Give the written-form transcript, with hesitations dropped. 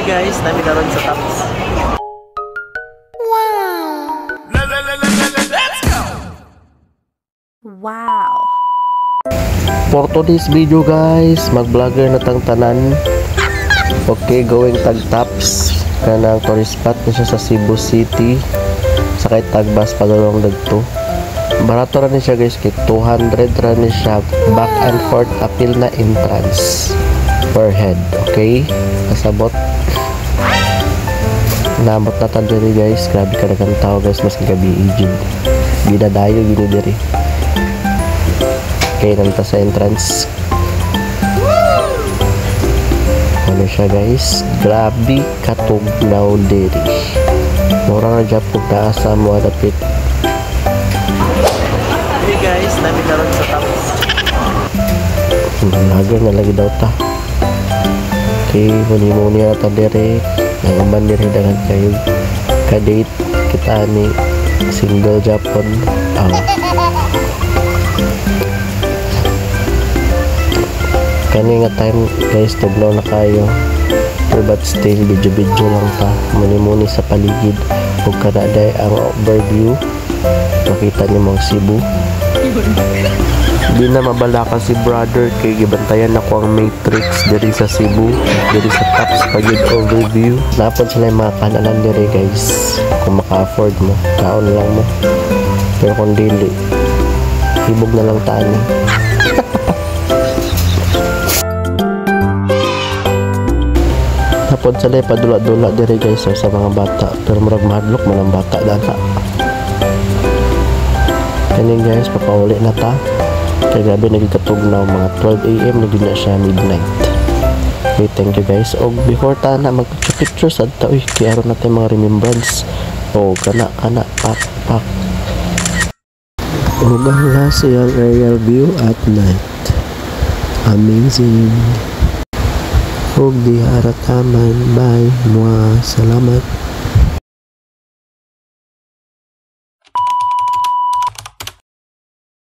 guys, nami karon sa tops. Wow. For today's video guys, mag-vlogger na tang tanan. Okay, going tag tops. Kanang tourist spot na siya sa Cebu City. Sakay tagbas pagalong dagto. Barato ra ni siya guys, kay 200 ra ni siya back and forth appeal na entrance per head. Okay, kasabot. Namot na tan diri guys, grabe ka nagang tao guys, mas gabi ijid. Ginadayo gini diri. Okay, nanta sa entrance. Ano siya guys, grabe katugnaw diri. Mura na dyan po taasa mo adapit. Hey guys, nami karon sa tops. Vlogger na lagi daw ta. Okay, muni-muni na ta diri. Nangaman diri dengan kayo ka-date kita ni single Japon. Kani nga time guys, tugnaw na kayo. But still, video lang ta. Muni-muni sa paligid. Huwag ka na day ang overview. Makita niyo mga Cebu. Di na mabala ka si brother kay gibantayan ako ang Matrix diri sa Cebu, diri sa tops pagid overview. Napon sila yung mga kanalan diri guys. Kung maka-afford mo, kaon lang mo. Pero kung dili, hibog na lang taan. Napon sila padula-dula diri guys sa mga bata. Pero murag mahadlok mo ng bata data. Kani guys, papauli na ta. Kaya grabe nagkatugnaw mga 12 AM naging na siya midnight. Okay, thank you guys. O before ta na magpicture sa ta, uy, kaya aron natin mga remembrance. O kana pak. Ugala siyang aerial view at night. Amazing. Huwag di harataman. Bye. Salamat.